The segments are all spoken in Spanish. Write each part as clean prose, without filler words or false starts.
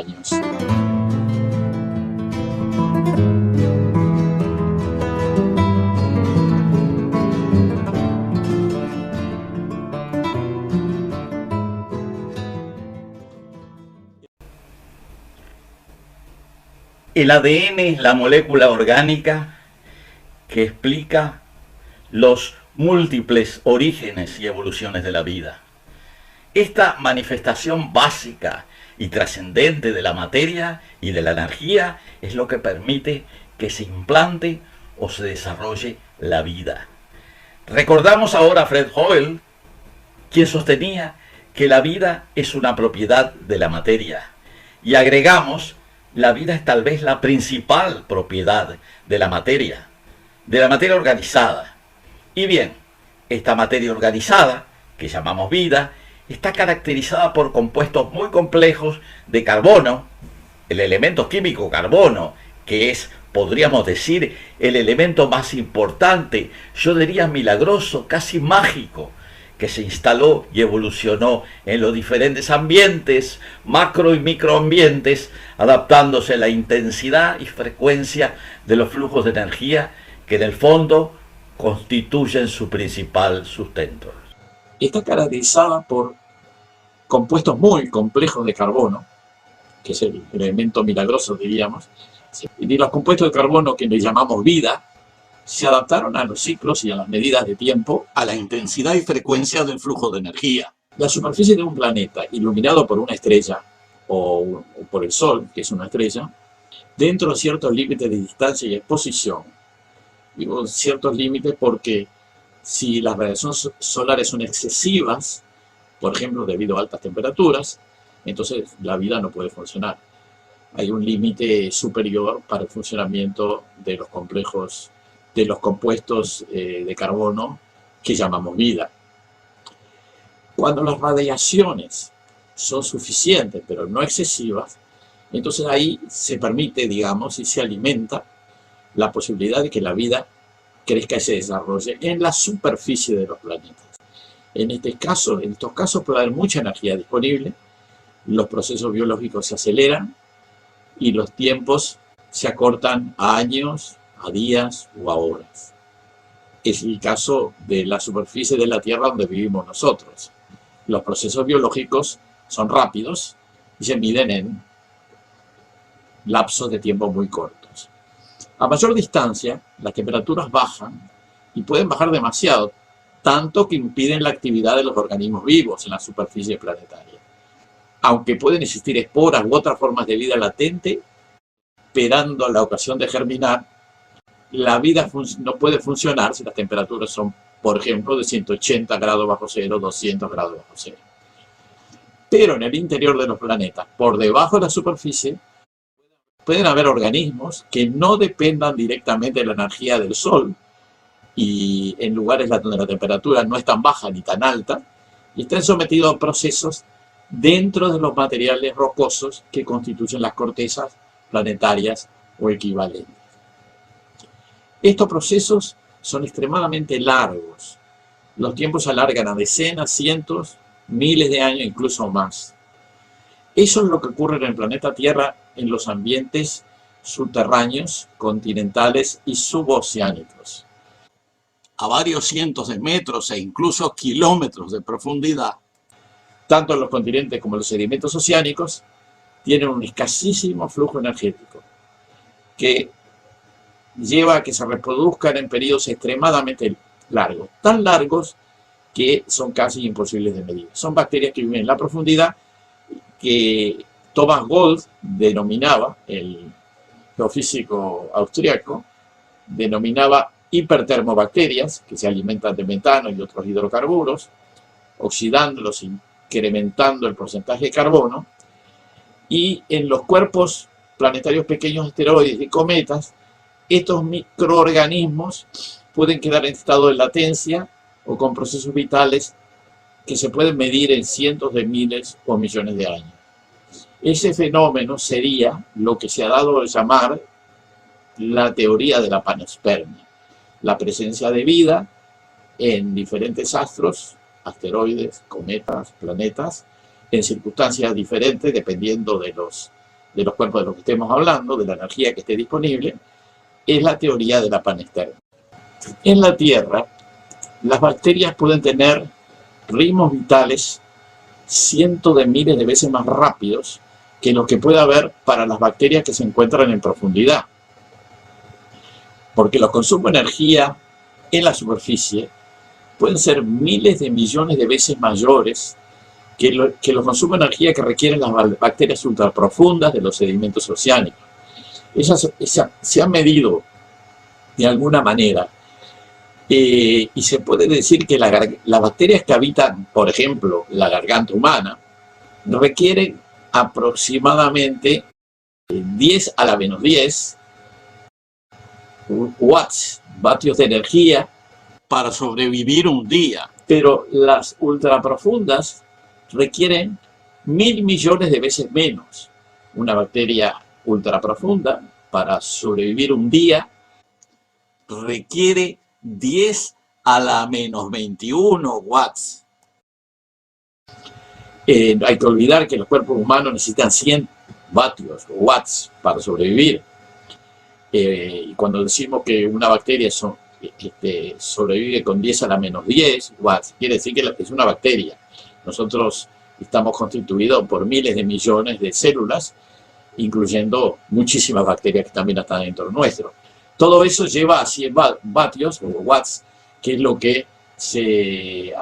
años. El ADN es la molécula orgánica que explica los múltiples orígenes y evoluciones de la vida. Esta manifestación básica y trascendente de la materia y de la energía es lo que permite que se implante o se desarrolle la vida. Recordamos ahora a Fred Hoyle, quien sostenía que la vida es una propiedad de la materia, y agregamos: la vida es tal vez la principal propiedad de la materia organizada. Y bien, esta materia organizada, que llamamos vida, está caracterizada por compuestos muy complejos de carbono, el elemento químico carbono, que es, podríamos decir, el elemento más importante, yo diría milagroso, casi mágico, que se instaló y evolucionó en los diferentes ambientes, macro y microambientes, adaptándose a la intensidad y frecuencia de los flujos de energía que en el fondo constituyen su principal sustento. Está caracterizada por compuestos muy complejos de carbono, que es el elemento milagroso, diríamos, y los compuestos de carbono que le llamamos vida, se adaptaron a los ciclos y a las medidas de tiempo, a la intensidad y frecuencia del flujo de energía. La superficie de un planeta iluminado por una estrella o por el Sol, que es una estrella, dentro de ciertos límites de distancia y exposición. Digo ciertos límites porque si las radiaciones solares son excesivas, por ejemplo debido a altas temperaturas, entonces la vida no puede funcionar. Hay un límite superior para el funcionamiento de los complejos, de los compuestos de carbono que llamamos vida. Cuando las radiaciones son suficientes pero no excesivas, entonces ahí se permite, digamos, y se alimenta la posibilidad de que la vida crezca y se desarrolle en la superficie de los planetas. En estos casos puede haber mucha energía disponible, los procesos biológicos se aceleran y los tiempos se acortan a años, a días o a horas. Es el caso de la superficie de la Tierra donde vivimos nosotros. Los procesos biológicos son rápidos y se miden en lapsos de tiempo muy cortos. A mayor distancia, las temperaturas bajan y pueden bajar demasiado, tanto que impiden la actividad de los organismos vivos en la superficie planetaria. Aunque pueden existir esporas u otras formas de vida latente, esperando la ocasión de germinar, la vida no puede funcionar si las temperaturas son, por ejemplo, de 180 grados bajo cero, 200 grados bajo cero. Pero en el interior de los planetas, por debajo de la superficie, pueden haber organismos que no dependan directamente de la energía del Sol y en lugares donde la temperatura no es tan baja ni tan alta y estén sometidos a procesos dentro de los materiales rocosos que constituyen las cortezas planetarias o equivalentes. Estos procesos son extremadamente largos. Los tiempos se alargan a decenas, cientos, miles de años, incluso más. Eso es lo que ocurre en el planeta Tierra en los ambientes subterráneos, continentales y suboceánicos. A varios cientos de metros e incluso kilómetros de profundidad, tanto en los continentes como en los sedimentos oceánicos, tienen un escasísimo flujo energético que lleva a que se reproduzcan en periodos extremadamente largos, tan largos que son casi imposibles de medir. Son bacterias que viven en la profundidad que Thomas Gold denominaba, el geofísico austríaco, denominaba hipertermobacterias, que se alimentan de metano y otros hidrocarburos, oxidándolos, incrementando el porcentaje de carbono, y en los cuerpos planetarios pequeños, asteroides y cometas, estos microorganismos pueden quedar en estado de latencia o con procesos vitales que se pueden medir en cientos de miles o millones de años. Ese fenómeno sería lo que se ha dado a llamar la teoría de la panspermia, la presencia de vida en diferentes astros, asteroides, cometas, planetas, en circunstancias diferentes dependiendo de los de los cuerpos de los que estemos hablando, de la energía que esté disponible, es la teoría de la panestéresis. En la Tierra, las bacterias pueden tener ritmos vitales cientos de miles de veces más rápidos que lo que puede haber para las bacterias que se encuentran en profundidad. Porque los consumos de energía en la superficie pueden ser miles de millones de veces mayores que los consumos de energía que requieren las bacterias ultraprofundas de los sedimentos oceánicos. Se han medido de alguna manera y se puede decir que las bacterias que habitan, por ejemplo, la garganta humana, requieren aproximadamente 10 a la menos 10 vatios de energía para sobrevivir un día. Pero las ultraprofundas requieren 1.000 millones de veces menos. Una bacteria ultraprofunda, para sobrevivir un día, requiere 10 a la menos 21 watts. Hay que olvidar que los cuerpos humanos necesitan 100 watts para sobrevivir. Y cuando decimos que una bacteria sobrevive con 10 a la menos 10 watts, quiere decir que es una bacteria. Nosotros estamos constituidos por miles de millones de células, incluyendo muchísimas bacterias que también están dentro nuestro. Todo eso lleva a 100 vatios o watts, que es lo que se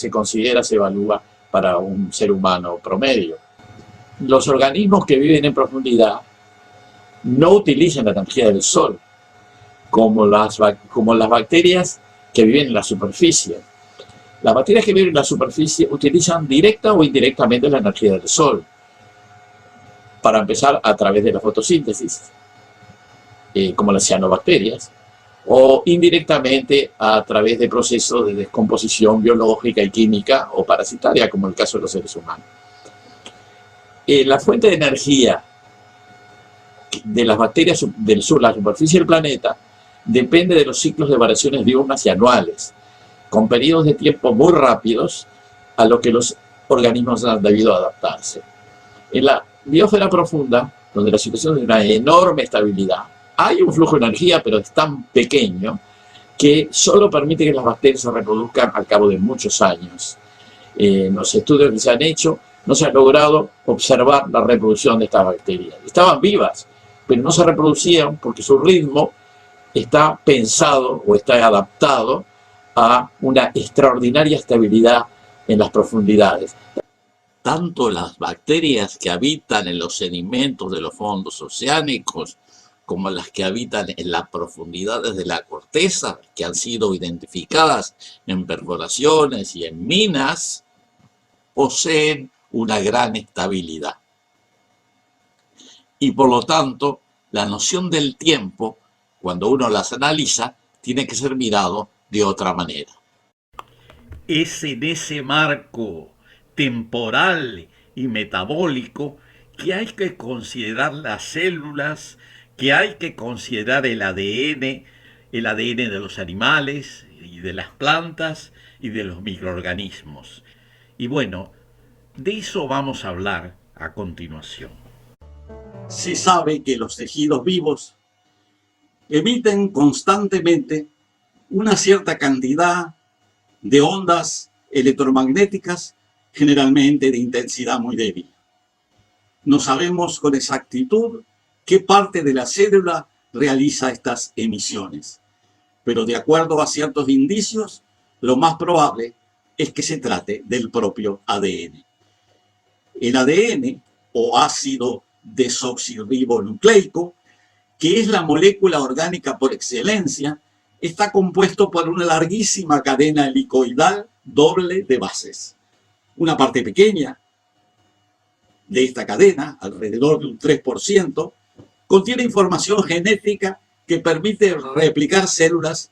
considera, se evalúa para un ser humano promedio. Los organismos que viven en profundidad no utilizan la energía del sol, como las bacterias que viven en la superficie. Las bacterias que viven en la superficie utilizan directa o indirectamente la energía del sol. Para empezar, a través de la fotosíntesis, como las cianobacterias, o indirectamente a través de procesos de descomposición biológica y química o parasitaria, como el caso de los seres humanos. La fuente de energía de las bacterias del sur, la superficie del planeta, depende de los ciclos de variaciones diurnas y anuales, con periodos de tiempo muy rápidos a lo que los organismos han debido adaptarse. En la biosfera profunda, donde la situación es de una enorme estabilidad, hay un flujo de energía, pero es tan pequeño que solo permite que las bacterias se reproduzcan al cabo de muchos años. En los estudios que se han hecho, no se ha logrado observar la reproducción de estas bacterias. Estaban vivas, pero no se reproducían porque su ritmo está pensado o está adaptado a una extraordinaria estabilidad en las profundidades. Tanto las bacterias que habitan en los sedimentos de los fondos oceánicos como las que habitan en las profundidades de la corteza, que han sido identificadas en perforaciones y en minas, poseen una gran estabilidad. Y por lo tanto, la noción del tiempo, cuando uno las analiza, tiene que ser mirado de otra manera. Es en ese marco temporal y metabólico que hay que considerar las células, que hay que considerar el ADN de los animales y de las plantas y de los microorganismos. Y bueno, de eso vamos a hablar a continuación. Se sabe que los tejidos vivos emiten constantemente una cierta cantidad de ondas electromagnéticas, generalmente de intensidad muy débil. No sabemos con exactitud qué parte de la célula realiza estas emisiones, pero de acuerdo a ciertos indicios, lo más probable es que se trate del propio ADN. El ADN, o ácido desoxirribonucleico, que es la molécula orgánica por excelencia, está compuesto por una larguísima cadena helicoidal doble de bases. Una parte pequeña de esta cadena, alrededor de un 3%, contiene información genética que permite replicar células,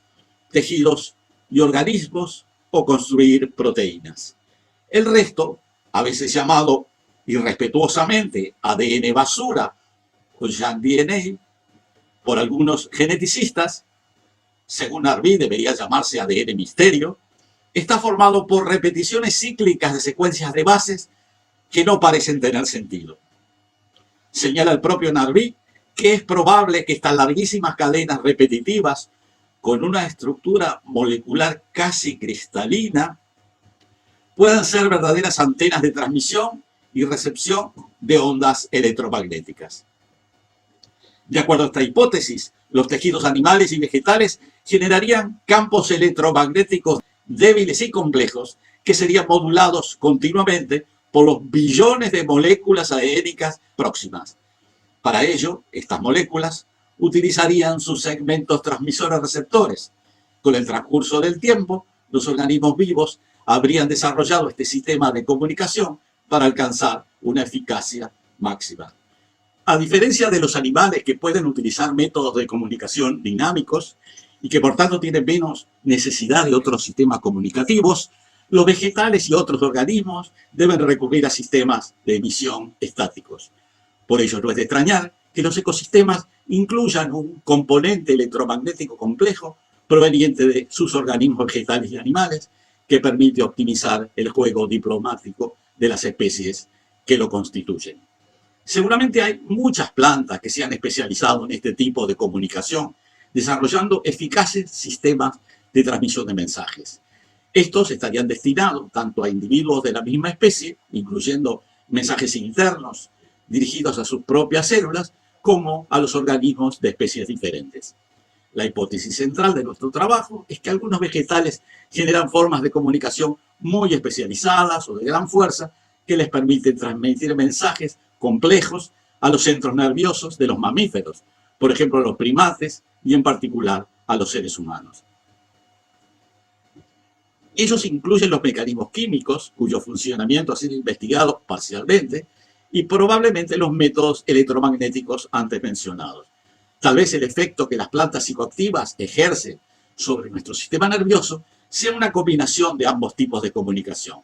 tejidos y organismos o construir proteínas. El resto, a veces llamado irrespetuosamente ADN basura o junk DNA por algunos geneticistas, según Arby debería llamarse ADN misterio, está formado por repeticiones cíclicas de secuencias de bases que no parecen tener sentido. Señala el propio Narví que es probable que estas larguísimas cadenas repetitivas con una estructura molecular casi cristalina puedan ser verdaderas antenas de transmisión y recepción de ondas electromagnéticas. De acuerdo a esta hipótesis, los tejidos animales y vegetales generarían campos electromagnéticos débiles y complejos que serían modulados continuamente por los billones de moléculas aénicas próximas. Para ello, estas moléculas utilizarían sus segmentos transmisores receptores. Con el transcurso del tiempo, los organismos vivos habrían desarrollado este sistema de comunicación para alcanzar una eficacia máxima. A diferencia de los animales que pueden utilizar métodos de comunicación dinámicos y que por tanto tienen menos necesidad de otros sistemas comunicativos, los vegetales y otros organismos deben recurrir a sistemas de emisión estáticos. Por ello no es de extrañar que los ecosistemas incluyan un componente electromagnético complejo proveniente de sus organismos vegetales y animales que permite optimizar el juego diplomático de las especies que lo constituyen. Seguramente hay muchas plantas que se han especializado en este tipo de comunicación, desarrollando eficaces sistemas de transmisión de mensajes. Estos estarían destinados tanto a individuos de la misma especie, incluyendo mensajes internos dirigidos a sus propias células, como a los organismos de especies diferentes. La hipótesis central de nuestro trabajo es que algunos vegetales generan formas de comunicación muy especializadas o de gran fuerza que les permiten transmitir mensajes complejos a los centros nerviosos de los mamíferos, por ejemplo a los primates y en particular a los seres humanos. Ellos incluyen los mecanismos químicos, cuyo funcionamiento ha sido investigado parcialmente, y probablemente los métodos electromagnéticos antes mencionados. Tal vez el efecto que las plantas psicoactivas ejercen sobre nuestro sistema nervioso sea una combinación de ambos tipos de comunicación.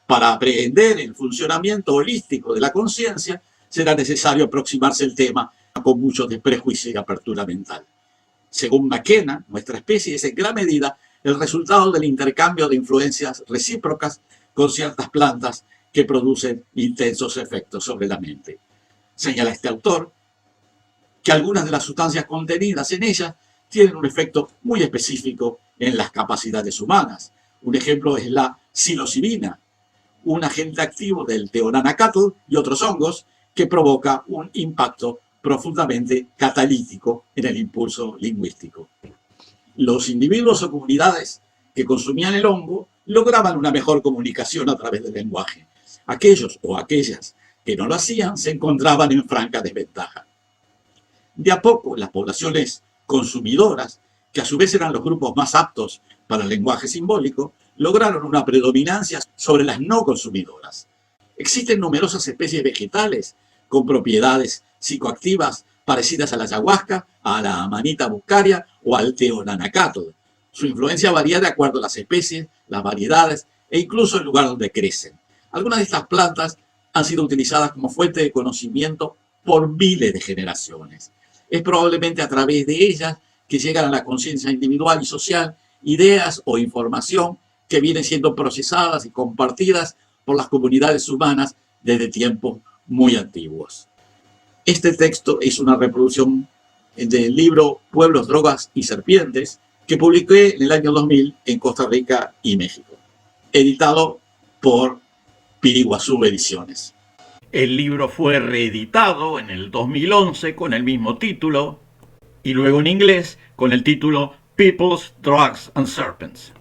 Para aprehender el funcionamiento holístico de la conciencia, será necesario aproximarse al tema con mucho desprejuicio y apertura mental. Según McKenna, nuestra especie es en gran medida el resultado del intercambio de influencias recíprocas con ciertas plantas que producen intensos efectos sobre la mente. Señala este autor que algunas de las sustancias contenidas en ellas tienen un efecto muy específico en las capacidades humanas. Un ejemplo es la psilocibina, un agente activo del Theonanacatl y otros hongos que provoca un impacto profundamente catalítico en el impulso lingüístico. Los individuos o comunidades que consumían el hongo lograban una mejor comunicación a través del lenguaje. Aquellos o aquellas que no lo hacían se encontraban en franca desventaja. De a poco, las poblaciones consumidoras, que a su vez eran los grupos más aptos para el lenguaje simbólico, lograron una predominancia sobre las no consumidoras. Existen numerosas especies vegetales con propiedades psicoactivas parecidas a la ayahuasca, a la amanita muscaria o al Theonanacatl. Su influencia varía de acuerdo a las especies, las variedades e incluso el lugar donde crecen. Algunas de estas plantas han sido utilizadas como fuente de conocimiento por miles de generaciones. Es probablemente a través de ellas que llegan a la conciencia individual y social ideas o información que vienen siendo procesadas y compartidas por las comunidades humanas desde tiempos muy antiguos. Este texto es una reproducción del libro Pueblos, Drogas y Serpientes que publiqué en el año 2000 en Costa Rica y México, editado por Piriguazú Ediciones. El libro fue reeditado en el 2011 con el mismo título y luego en inglés con el título Peoples, Drugs and Serpents.